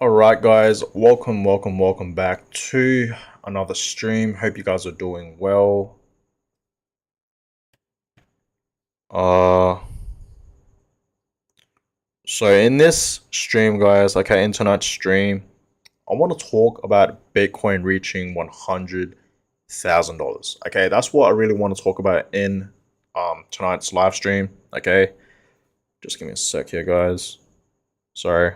Alright guys, welcome back to another stream. Hope you guys are doing well. So in this stream guys, in tonight's stream, I want to talk about Bitcoin reaching $100,000. Okay, that's what I really want to talk about in tonight's live stream. Okay, just give me a sec here guys. Sorry.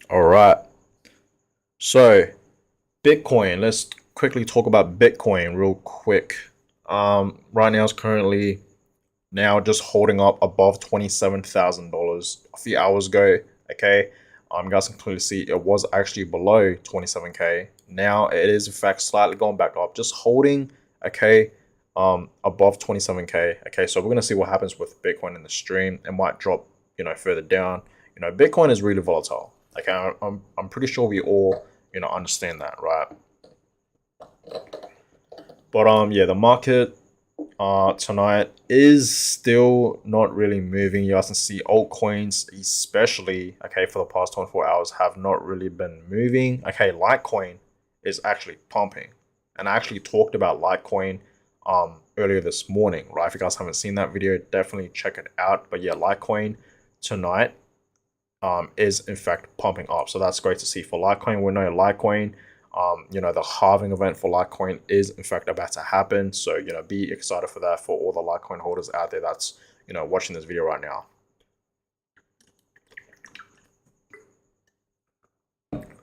Alright. So Bitcoin, let's quickly talk about Bitcoin real quick. Right now it's currently just holding up above $27,000 a few hours ago. Okay, you guys can clearly see it was actually below 27k. Now it is in fact slightly going back up, just holding. Okay, above 27k. Okay, so we're gonna see what happens with Bitcoin in the stream. It might drop, further down. Bitcoin is really volatile. Okay, I'm pretty sure we all understand that, right? But yeah, the market tonight is still not really moving. You guys can see altcoins, especially for the past 24 hours, have not really been moving. Okay, Litecoin is actually pumping, and I actually talked about Litecoin earlier this morning, right? If you guys haven't seen that video, definitely check it out. But yeah, Litecoin tonight is in fact pumping up, so that's great to see for Litecoin. We know Litecoin, the halving event for Litecoin is in fact about to happen, so be excited for that for all the Litecoin holders out there that's watching this video right now.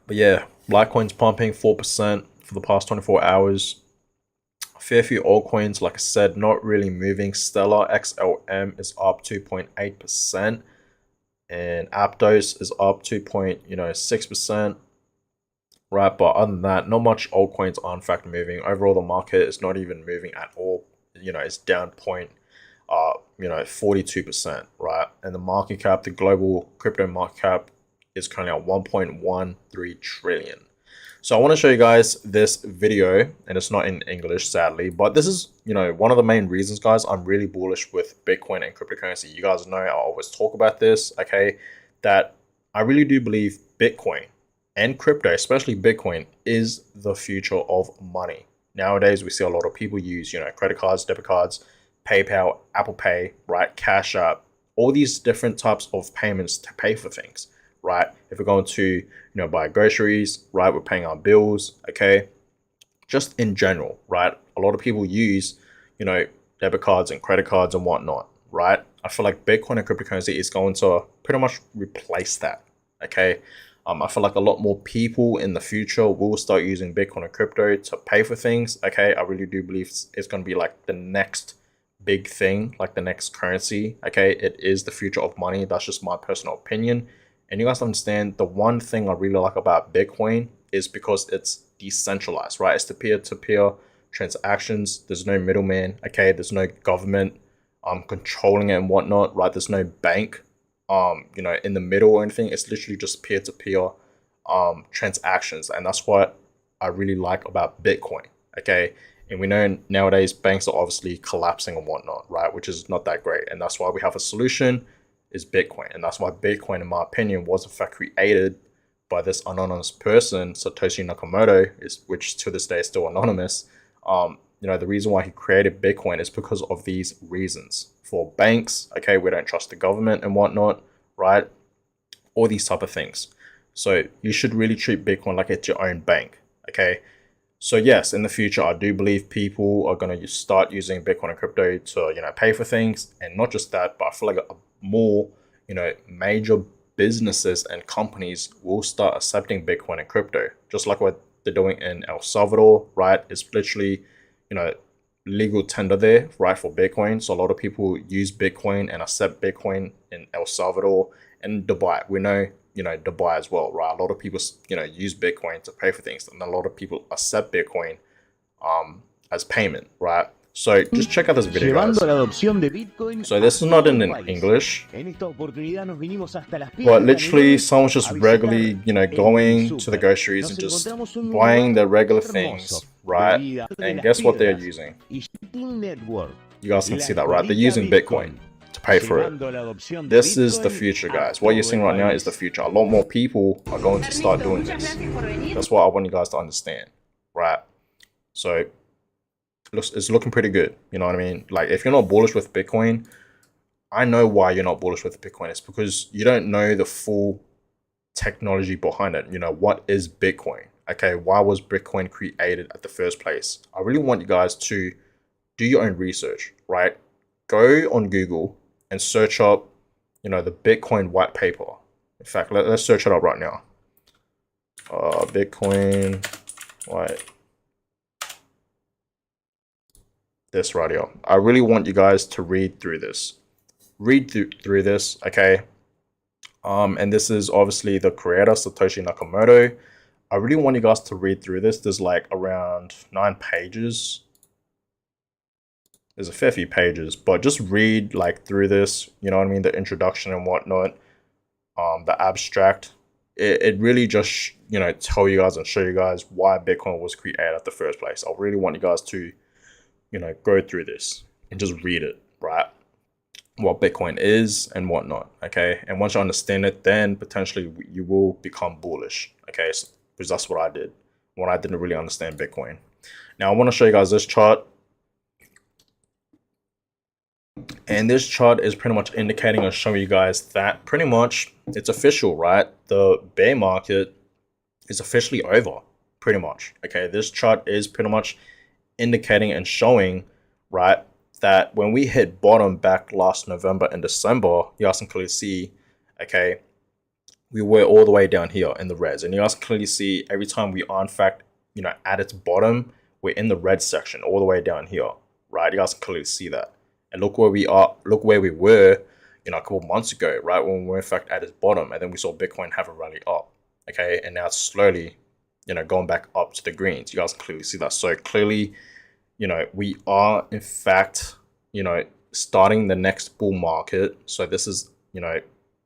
But yeah, Litecoin's pumping 4% for the past 24 hours. A fair few altcoins, like I said, not really moving. Stellar XLM is up 2.8%. and Aptos is up 2.6%, right? But other than that, not much altcoins are in fact moving. Overall, the market is not even moving at all. It's down 42%, right? And the market cap, the global crypto market cap, is currently at 1.13 trillion. So I want to show you guys this video, and it's not in English, sadly, but this is, one of the main reasons, guys, I'm really bullish with Bitcoin and cryptocurrency. You guys know I always talk about this, okay, that I really do believe Bitcoin and crypto, especially Bitcoin, is the future of money. Nowadays, we see a lot of people use, credit cards, debit cards, PayPal, Apple Pay, right, Cash App, all these different types of payments to pay for things. Right, if we're going to buy groceries, right, we're paying our bills, okay, just in general, right, a lot of people use debit cards and credit cards and whatnot, right? I feel like Bitcoin and cryptocurrency is going to pretty much replace that. Okay, I feel like a lot more people in the future will start using Bitcoin and crypto to pay for things. Okay, I really do believe it's going to be like the next big thing, like the next currency. Okay, it is the future of money. That's just my personal opinion. And you guys understand, the one thing I really like about Bitcoin is because it's decentralized, right? It's the peer-to-peer transactions. There's no middleman, okay? There's no government controlling it and whatnot, right? There's no bank, in the middle or anything. It's literally just peer-to-peer transactions. And that's what I really like about Bitcoin, okay? And we know nowadays banks are obviously collapsing and whatnot, right? Which is not that great. And that's why we have a solution, is Bitcoin. And that's why Bitcoin, in my opinion, was in fact created by this anonymous person, Satoshi Nakamoto, which to this day is still anonymous. The reason why he created Bitcoin is because of these reasons. For banks, okay, we don't trust the government and whatnot, right? All these type of things. So you should really treat Bitcoin like it's your own bank, okay? So yes, in the future, I do believe people are going to start using Bitcoin and crypto to, pay for things. And not just that, but I feel like more, major businesses and companies will start accepting Bitcoin and crypto, just like what they're doing in El Salvador, right? It's literally, legal tender there, right, for Bitcoin. So a lot of people use Bitcoin and accept Bitcoin in El Salvador and Dubai. We know, Dubai as well, right? A lot of people, use Bitcoin to pay for things, and a lot of people accept Bitcoin as payment, right? So just check out this video, guys. So this is not in English, but literally someone's just regularly, going to the groceries and just buying their regular things, right? And guess what they're using? You guys can see that, right? They're using Bitcoin to pay for it. This is the future, guys. What you're seeing right now is the future. A lot more people are going to start doing this. That's what I want you guys to understand, right? So it's looking pretty good. You know what I mean? Like, if you're not bullish with Bitcoin, I know why you're not bullish with Bitcoin. It's because you don't know the full technology behind it. You know, what is Bitcoin? Okay, why was Bitcoin created at the first place? I really want you guys to do your own research, right? Go on Google and search up, you know, the Bitcoin white paper. In fact, let's search it up right now. Bitcoin white. This right here. I really want you guys to read through this. Read through this, okay? And this is obviously the creator, Satoshi Nakamoto. I really want you guys to read through this. There's like around 9 pages. There's a fair few pages, but just read like through this, you know what I mean? The introduction and whatnot, the abstract. It really just, you know, tell you guys and show you guys why Bitcoin was created at the first place. I really want you guys to, you know, go through this and just read it, right? What Bitcoin is and whatnot, okay? And once you understand it, then potentially you will become bullish, okay? So, because that's what I did when I didn't really understand Bitcoin. Now I want to show you guys this chart. And this chart is pretty much indicating and showing you guys that pretty much it's official, right? The bear market is officially over, pretty much. Okay, this chart is pretty much indicating and showing, right, that when we hit bottom back last November and December, you guys can clearly see, okay, we were all the way down here in the reds. And you guys can clearly see every time we are, in fact, you know, at its bottom, we're in the red section all the way down here, right? You guys can clearly see that. And look where we are, look where we were, you know, a couple months ago, right? When we were in fact at its bottom, and then we saw Bitcoin have a rally up, okay? And now it's slowly, you know, going back up to the greens. You guys can clearly see that. So clearly, you know, we are in fact, you know, starting the next bull market. So this is, you know,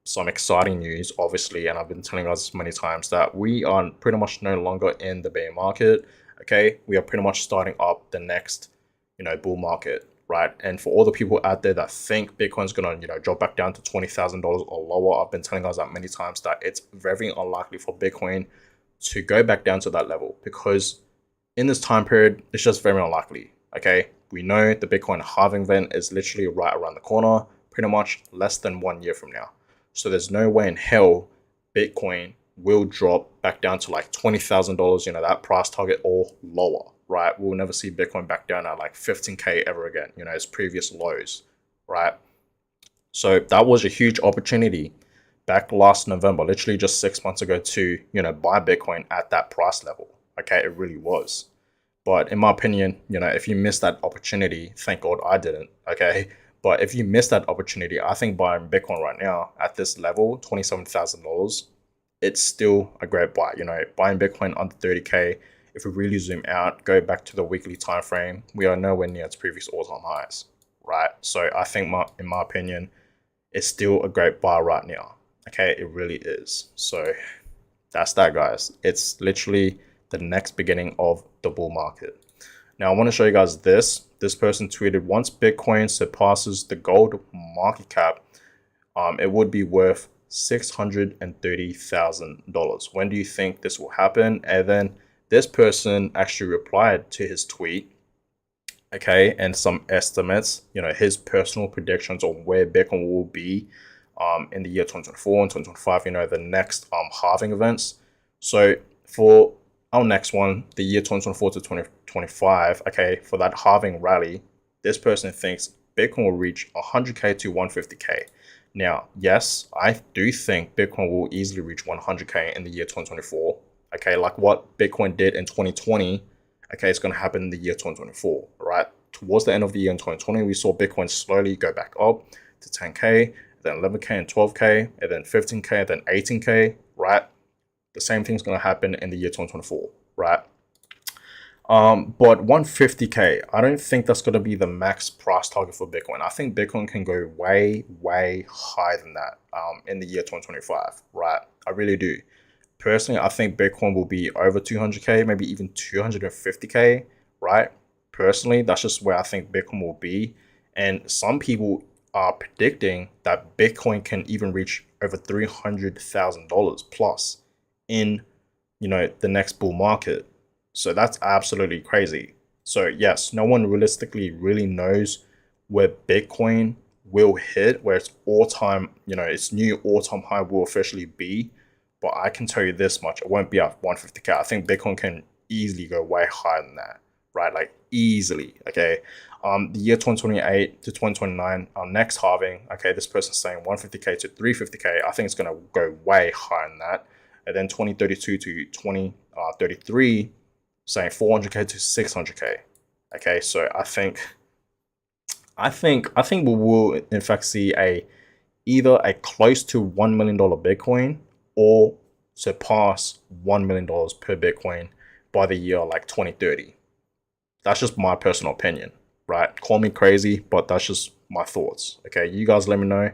some exciting news, obviously, and I've been telling us many times that we are pretty much no longer in the bear market, okay? We are pretty much starting up the next, you know, bull market, right? And for all the people out there that think Bitcoin's gonna, you know, drop back down to $20,000 or lower, I've been telling us that many times that it's very unlikely for Bitcoin to go back down to that level, because in this time period, it's just very unlikely, okay? We know the Bitcoin halving event is literally right around the corner, pretty much less than 1 year from now. So there's no way in hell Bitcoin will drop back down to like $20,000, you know, that price target or lower, right? We'll never see Bitcoin back down at like 15K ever again, you know, its previous lows, right? So that was a huge opportunity back last November, literally just 6 months ago, to, you know, buy Bitcoin at that price level, okay? It really was. But in my opinion, you know, if you missed that opportunity, thank God I didn't, okay? But if you missed that opportunity, I think buying Bitcoin right now at this level, $27,000, it's still a great buy. You know, buying Bitcoin under 30K, if we really zoom out, go back to the weekly time frame, we are nowhere near its previous all-time highs, right? So I think, in my opinion, it's still a great buy right now, okay? It really is. So that's that, guys. It's literally the next beginning of the bull market. Now I want to show you guys this. This person tweeted, once Bitcoin surpasses the gold market cap, it would be worth $630,000. When do you think this will happen? And then this person actually replied to his tweet, okay, and some estimates, you know, his personal predictions on where Bitcoin will be in the year 2024 and 2025, you know, the next halving events. So for our next one, the year 2024 to 2025, okay, for that halving rally, this person thinks Bitcoin will reach 100K to 150K. Now, yes, I do think Bitcoin will easily reach 100K in the year 2024. Okay, like what Bitcoin did in 2020, okay, it's going to happen in the year 2024, right? Towards the end of the year in 2020, we saw Bitcoin slowly go back up to 10K, then 11K and 12K, and then 15K, and then 18K, right? The same thing's going to happen in the year 2024, right? But 150K, I don't think that's going to be the max price target for Bitcoin. I think Bitcoin can go way, way higher than that in the year 2025, right? I really do. Personally, I think Bitcoin will be over 200K, maybe even 250K, right? Personally, that's just where I think Bitcoin will be. And some people are predicting that Bitcoin can even reach over $300,000 plus in, the next bull market. So that's absolutely crazy. So yes, no one realistically really knows where Bitcoin will hit, where its all-time, its new all-time high will officially be. But I can tell you this much: it won't be at 150K. I think Bitcoin can easily go way higher than that, right? Like easily. Okay. The year 2028 to 2029, our next halving. Okay, this person's saying 150K to 350K. I think it's gonna go way higher than that. And then 2032 to 2033, saying 400K to 600K. Okay, so I think we will in fact see either a close to $1 million Bitcoin or surpass $1 million per Bitcoin by the year like 2030. That's just my personal opinion, right? Call me crazy, but that's just my thoughts. Okay, you guys let me know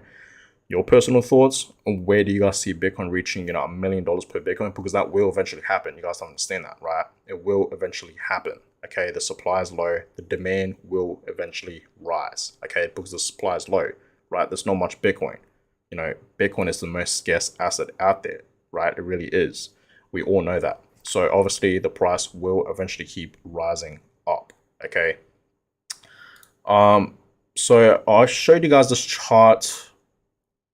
your personal thoughts on where do you guys see Bitcoin reaching, $1 million per Bitcoin, because that will eventually happen. You guys understand that, right? It will eventually happen. Okay, the supply is low, the demand will eventually rise. Okay, because the supply is low, right? There's not much Bitcoin. Bitcoin is the most scarce asset out there, right? It really is. We all know that. So obviously the price will eventually keep rising up. Okay. So I showed you guys this chart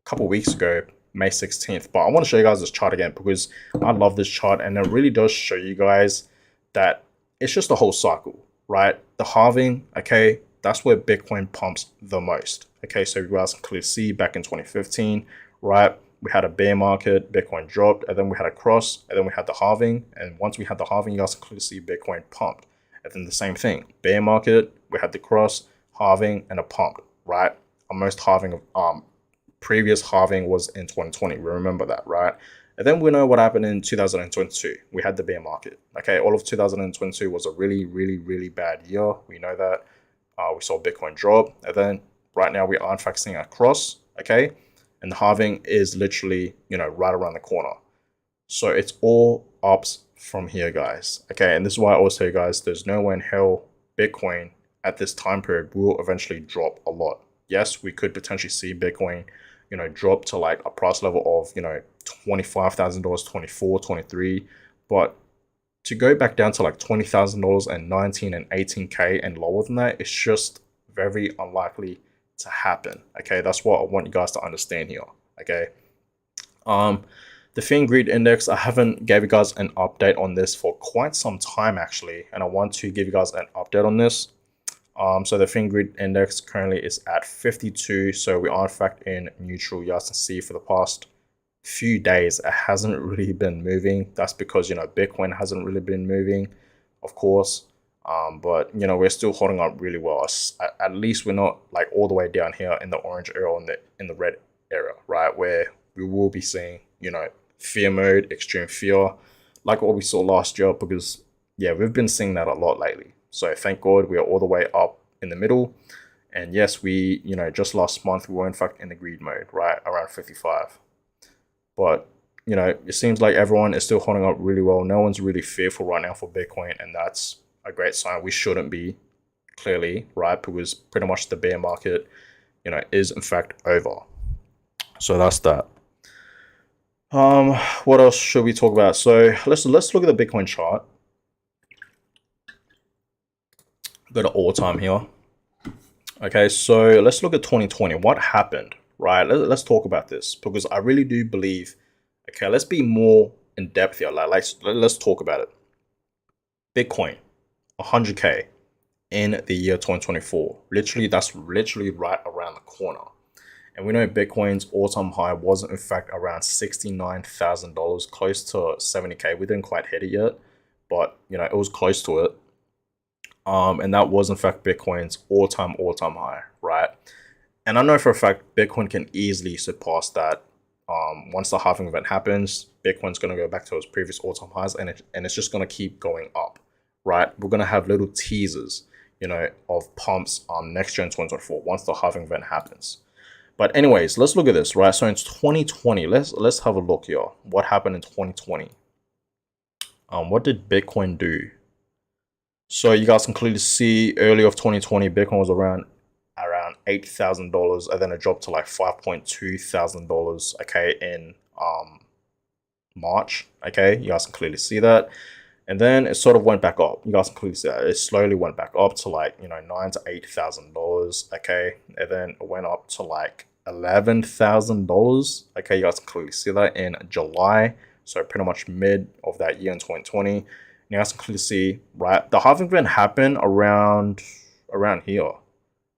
a couple weeks ago, May 16th, but I want to show you guys this chart again because I love this chart and it really does show you guys that it's just a whole cycle, right? The halving, okay, that's where Bitcoin pumps the most. Okay, so you guys can clearly see back in 2015, right? We had a bear market, Bitcoin dropped, and then we had a cross, and then we had the halving. And once we had the halving, you guys can clearly see Bitcoin pumped. And then the same thing, bear market, we had the cross, halving, and a pump, right? Our most halving of previous halving was in 2020. We remember that, right? And then we know what happened in 2022. We had the bear market. Okay, all of 2022 was a really, really, really bad year. We know that. We saw Bitcoin drop, and then right now we are in fact seeing a cross. Okay, and the halving is literally right around the corner. So it's all ups from here, guys. Okay, and this is why I always say, guys, there's no way in hell Bitcoin at this time period will eventually drop a lot. Yes, we could potentially see Bitcoin, drop to like a price level of, $25,000, 24, 23, but to go back down to like $20,000 and 19 and 18K and lower than that, it's just very unlikely to happen. Okay, that's what I want you guys to understand here. Okay, the Fiat Greed Index, I haven't gave you guys an update on this for quite some time actually, and I want to give you guys an update on this. So the Fiat Greed Index currently is at 52, so we are in fact in neutral. You guys can see for the past few days it hasn't really been moving. That's because Bitcoin hasn't really been moving, of course, but we're still holding up really well. At least we're not like all the way down here in the orange area or in the red area, right, where we will be seeing fear mode, extreme fear, like what we saw last year, because yeah, we've been seeing that a lot lately. So thank God we are all the way up in the middle. And yes, we just last month we were in fact in the greed mode, right, around 55. But it seems like everyone is still holding up really well. No one's really fearful right now for Bitcoin, and that's a great sign. We shouldn't be, clearly, right? Because pretty much the bear market, is in fact over. So that's that. What else should we talk about? So let's look at the Bitcoin chart. Go to all time here. Okay, so let's look at 2020. What happened, right? Let's talk about this because I really do believe. Okay, let's be more in depth here. Let's talk about it. Bitcoin, 100K in the year 2024. That's literally right around the corner. And we know Bitcoin's all-time high was in fact around $69,000, close to 70K. We didn't quite hit it yet, but it was close to it. And that was in fact Bitcoin's all-time high, right? And I know for a fact Bitcoin can easily surpass that. Once the halving event happens, Bitcoin's going to go back to its previous all-time highs, and it's just going to keep going up, right? We're going to have little teasers, of pumps next year in 2024 once the halving event happens. But anyways, let's look at this, right? So in 2020, let's have a look here. What happened in 2020? What did Bitcoin do? So you guys can clearly see early of 2020, Bitcoin was around $8,000, and then it dropped to like $5,200, okay, in March. Okay, you guys can clearly see that. And then it sort of went back up. You guys can clearly see that it slowly went back up to like, you know, $9,000 to $8,000. Okay, and then it went up to like $11,000. Okay, you guys can clearly see that in July. So pretty much mid of that year in 2020. You guys can clearly see, right, the halving event happened around here,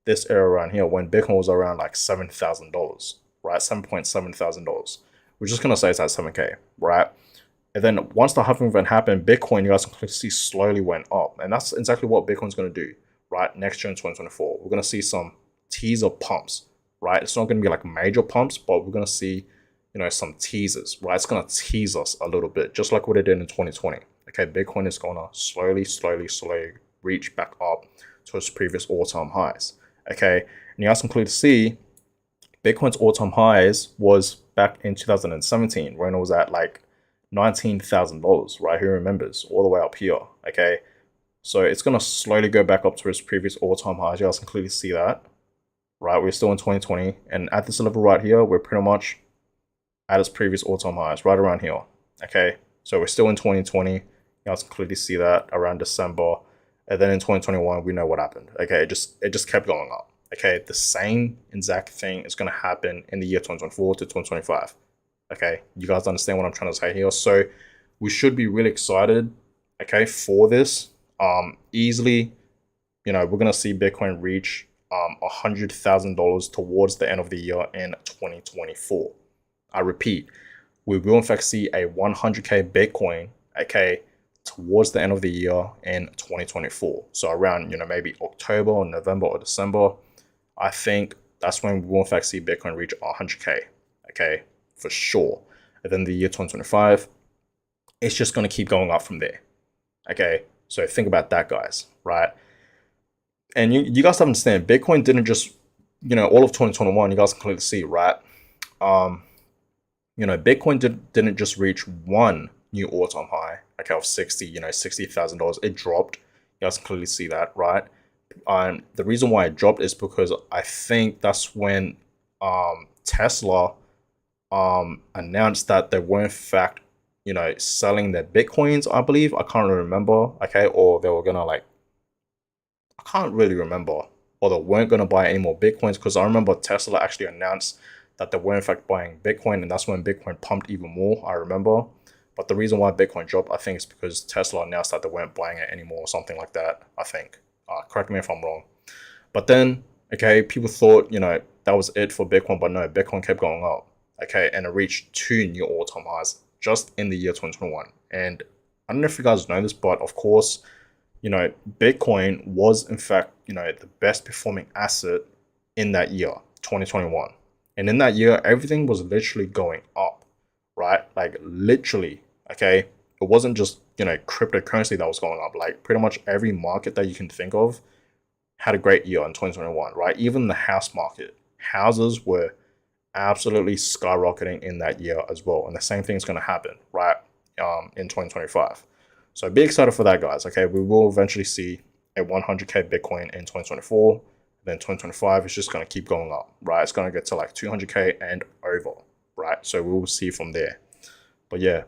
this area around here, when Bitcoin was around like $7,000, right, $7,700. We're just gonna say it's at 7K, right? And then once the halving event happened, Bitcoin, you guys can clearly see, slowly went up, and that's exactly what Bitcoin's gonna do, right? Next year in 2024, we're gonna see some teaser pumps, right? It's not gonna be like major pumps, but we're gonna see, you know, some teasers, right? It's gonna tease us a little bit, just like what it did in 2020. Okay, Bitcoin is gonna slowly reach back up to its previous all-time highs. Okay, and you guys can clearly see Bitcoin's all-time highs was back in 2017 when it was at like $19,000, right? Who remembers? All the way up here. Okay, so it's gonna slowly go back up to its previous all-time highs. You guys can clearly see that, right? We're still in 2020, and at this level right here, we're pretty much at its previous all-time highs, right around here. Okay, so we're still in 2020. You guys can clearly see that around December, and then in 2021, we know what happened. Okay, it just kept going up. Okay, the same exact thing is going to happen in the year 2024 to 2025. Okay, you guys understand what I'm trying to say here? So we should be really excited, okay, for this. Easily, you know, we're going to see Bitcoin reach $100,000 towards the end of the year in 2024. I repeat, we will in fact see a 100K Bitcoin, okay, towards the end of the year in 2024. So around, you know, maybe October or November or December, I think that's when we will in fact see Bitcoin reach 100K, okay, for sure. And then the year 2025, it's just going to keep going up from there. Okay, so think about that, guys, right? And you guys have to understand, Bitcoin didn't just, you know, all of 2021, you guys can clearly see, right? You know, Bitcoin didn't just reach one new all-time high, okay, of $60,000. It dropped. You guys can clearly see that, right? The reason why it dropped is because I think that's when Tesla announced that they were in fact, you know, selling their Bitcoins, I believe. I can't really remember, okay, or they were gonna like, I can't really remember, or they weren't gonna buy any more Bitcoins, because I remember Tesla actually announced that they were in fact buying Bitcoin, and that's when Bitcoin pumped even more, I remember. But the reason why Bitcoin dropped, I think, is because Tesla announced that they weren't buying it anymore or something like that, I think. Correct me if I'm wrong. But then, okay, people thought, you know, that was it for Bitcoin, but no, Bitcoin kept going up, okay, and it reached 2 new all-time highs just in the year 2021. And I don't know if you guys know this, but of course, you know, Bitcoin was in fact, you know, the best performing asset in that year, 2021. And in that year, everything was literally going up, right? Like literally, okay? It wasn't just, you know, cryptocurrency that was going up. Like pretty much every market that you can think of had a great year in 2021, right? Even the house market, houses were absolutely skyrocketing in that year as well. And the same thing is going to happen, right? In 2025. So be excited for that, guys. Okay, we will eventually see a 100K Bitcoin in 2024. Then 2025 is just going to keep going up, right? It's going to get to like 200K and over, right? So we will see from there. But yeah,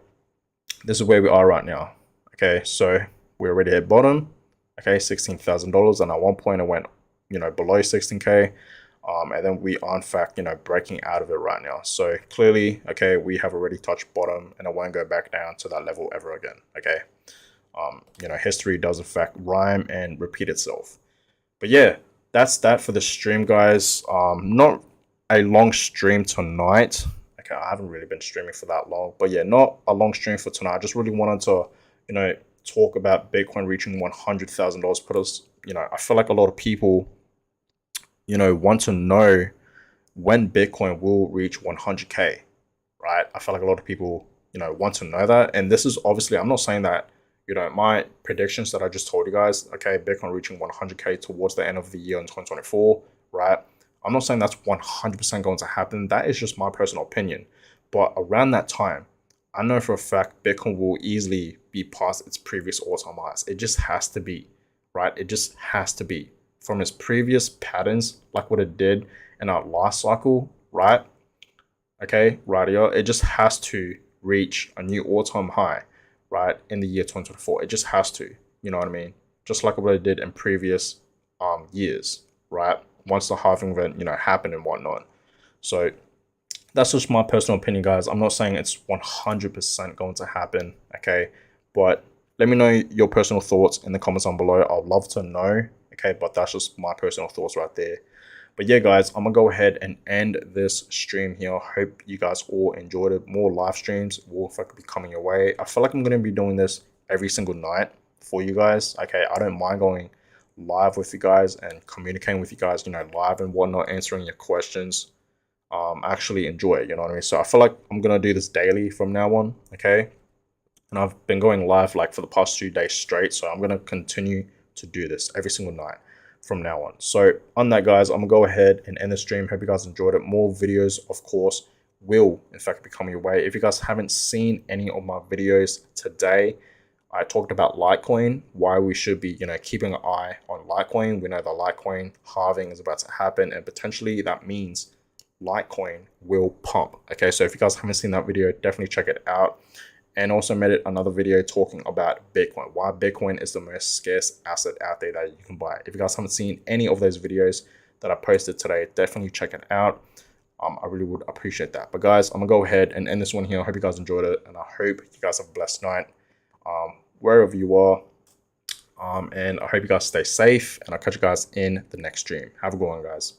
this is where we are right now. Okay, so we're already at bottom. Okay, $16,000, and at one point it went, you know, below 16K. And then we are in fact, you know, breaking out of it right now. So clearly, okay, we have already touched bottom, and it won't go back down to that level ever again. Okay, you know, history does in fact rhyme and repeat itself. But yeah, that's that for the stream, guys. Not a long stream tonight. Okay, I haven't really been streaming for that long, but yeah, not a long stream for tonight. I just really wanted to, you know, talk about Bitcoin reaching $100,000. Because, you know, I feel like a lot of people, you know, want to know when Bitcoin will reach 100K, right? I feel like a lot of people, you know, want to know that. And this is obviously, I'm not saying that, you know, my predictions that I just told you guys, okay, Bitcoin reaching 100K towards the end of the year in 2024, right? I'm not saying that's 100% going to happen. That is just my personal opinion. But around that time, I know for a fact Bitcoin will easily be past its previous all-time highs. It just has to be, right? It just has to be. from its previous patterns, like what it did in our last cycle, right? Okay, right here, it just has to reach a new all-time high, right, in the year 2024. It just has to, you know what I mean? Just like what it did in previous years, right? Once the halving event, happened and whatnot. So that's just my personal opinion, guys. I'm not saying it's 100% going to happen, okay? But let me know your personal thoughts in the comments down below. I'd love to know, okay? But that's just my personal thoughts right there. But yeah, guys, I'm going to go ahead and end this stream here. Hope you guys all enjoyed it. More live streams will be coming your way. I feel like I'm going to be doing this every single night for you guys, okay? I don't mind going live with you guys and communicating with you guys, live and whatnot, answering your questions. Actually enjoy it, you know what I mean? So I feel like I'm gonna do this daily from now on, okay? And I've been going live like for the past 2 days straight, so I'm gonna continue to do this every single night from now on. So on that, guys, I'm gonna go ahead and end the stream. Hope you guys enjoyed it. More videos, of course, will in fact be coming your way. If you guys haven't seen any of my videos today, I talked about Litecoin, why we should be, keeping an eye on Litecoin. We know the Litecoin halving is about to happen, and potentially that means Litecoin will pump. Okay, so if you guys haven't seen that video, definitely check it out. And also made it another video talking about Bitcoin, why Bitcoin is the most scarce asset out there that you can buy. If you guys haven't seen any of those videos that I posted today, definitely check it out. I really would appreciate that. But guys, I'm gonna go ahead and end this one here. I hope you guys enjoyed it, and I hope you guys have a blessed night wherever you are. And I hope you guys stay safe, and I'll catch you guys in the next stream. Have a good one, guys.